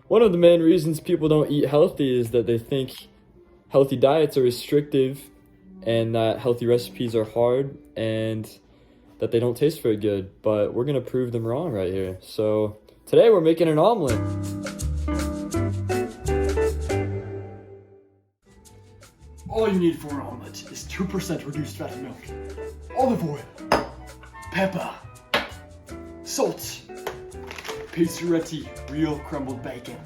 One of the main reasons people don't eat healthy is that they think healthy diets are restrictive and that healthy recipes are hard and that they don't taste very good. But we're gonna prove them wrong right here. So today we're making an omelet. All you need for an omelet is 2% reduced fat milk, olive oil, pepper, salt, pizzeretti real crumbled bacon,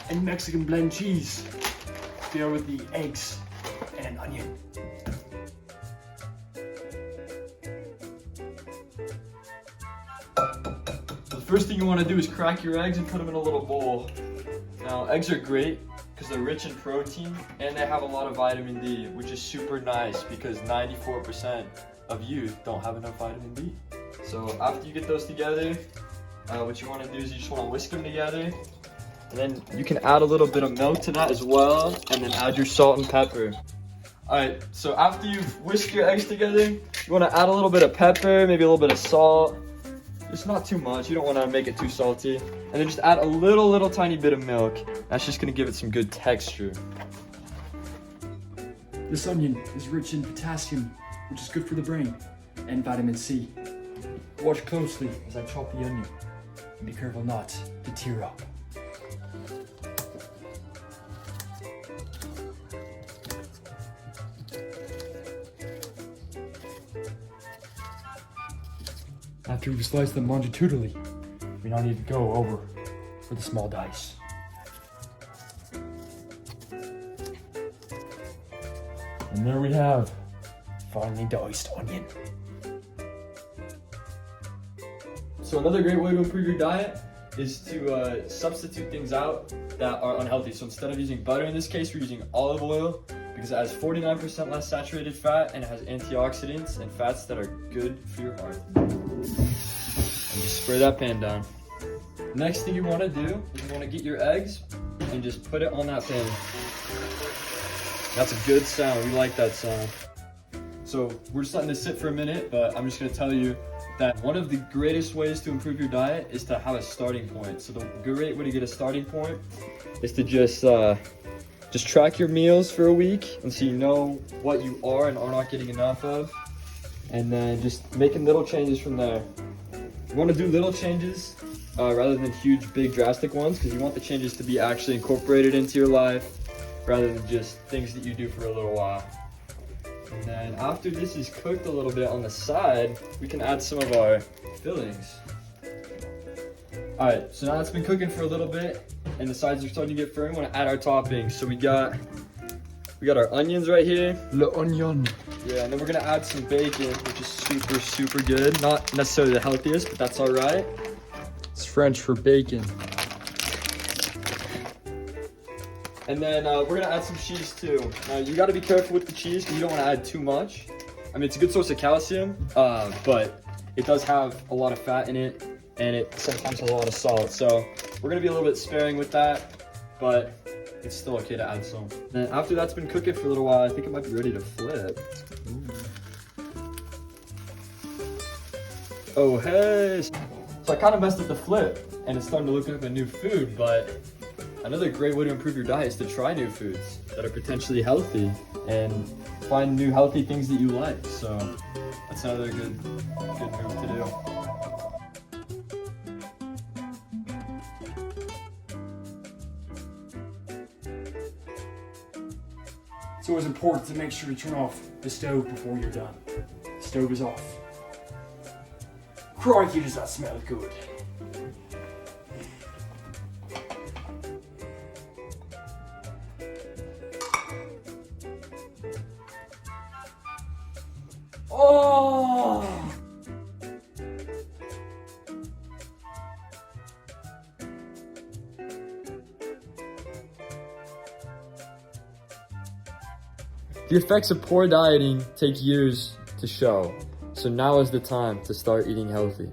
and Mexican blend cheese. There with the eggs and an onion. The first thing you want to do is crack your eggs and put them in a little bowl. Now, eggs are great because they're rich in protein and they have a lot of vitamin D, which is super nice because 94% of youth don't have enough vitamin D. So after you get those together, what you want to do is you just want to whisk them together. And then you can add a little bit of milk to that as well, and then add your salt and pepper. Alright, so after you've whisked your eggs together, you want to add a little bit of pepper, maybe a little bit of salt. Just not too much, you don't want to make it too salty. And then just add a little tiny bit of milk. That's just going to give it some good texture. This onion is rich in potassium, which is good for the brain, and vitamin C. Watch closely as I chop the onion, and be careful not to tear up. After we slice them longitudinally, we now need to go over for the small dice. And there we have finely diced onion. So another great way to improve your diet is to substitute things out that are unhealthy. So instead of using butter in this case, we're using olive oil because it has 49% less saturated fat and it has antioxidants and fats that are good for your heart. And just spray that pan down. Next thing you want to do is you want to get your eggs and just put it on that pan. That's a good sound. We like that sound. So we're just letting this sit for a minute, but I'm just going to tell you that one of the greatest ways to improve your diet is to have a starting point. So the great way to get a starting point is to just track your meals for a week and so you know what you are and are not getting enough of, and then just making little changes from there. You want to do little changes rather than huge, big, drastic ones because you want the changes to be actually incorporated into your life rather than just things that you do for a little while. And then after this is cooked a little bit on the side, we can add some of our fillings. Alright, so now it's been cooking for a little bit and the sides are starting to get firm. We want to add our toppings. So we got our onions right here. Le onion. Yeah, and then we're gonna add some bacon, which is super good. Not necessarily the healthiest, but that's alright. It's French for bacon. And then we're gonna add some cheese too. Now you gotta be careful with the cheese because you don't wanna add too much. I mean, it's a good source of calcium, but it does have a lot of fat in it and it sometimes has a lot of salt. So we're gonna be a little bit sparing with that, but it's still okay to add some. And then after that's been cooking for a little while, I think it might be ready to flip. Ooh. Oh, hey. So I kind of messed up the flip and it's starting to look like a new food, but another great way to improve your diet is to try new foods that are potentially healthy and find new healthy things that you like. So that's another good move to do. It's always important to make sure you turn off the stove before you're done. The stove is off. Crikey, does that smell good. Oh! The effects of poor dieting take years to show, so now is the time to start eating healthy.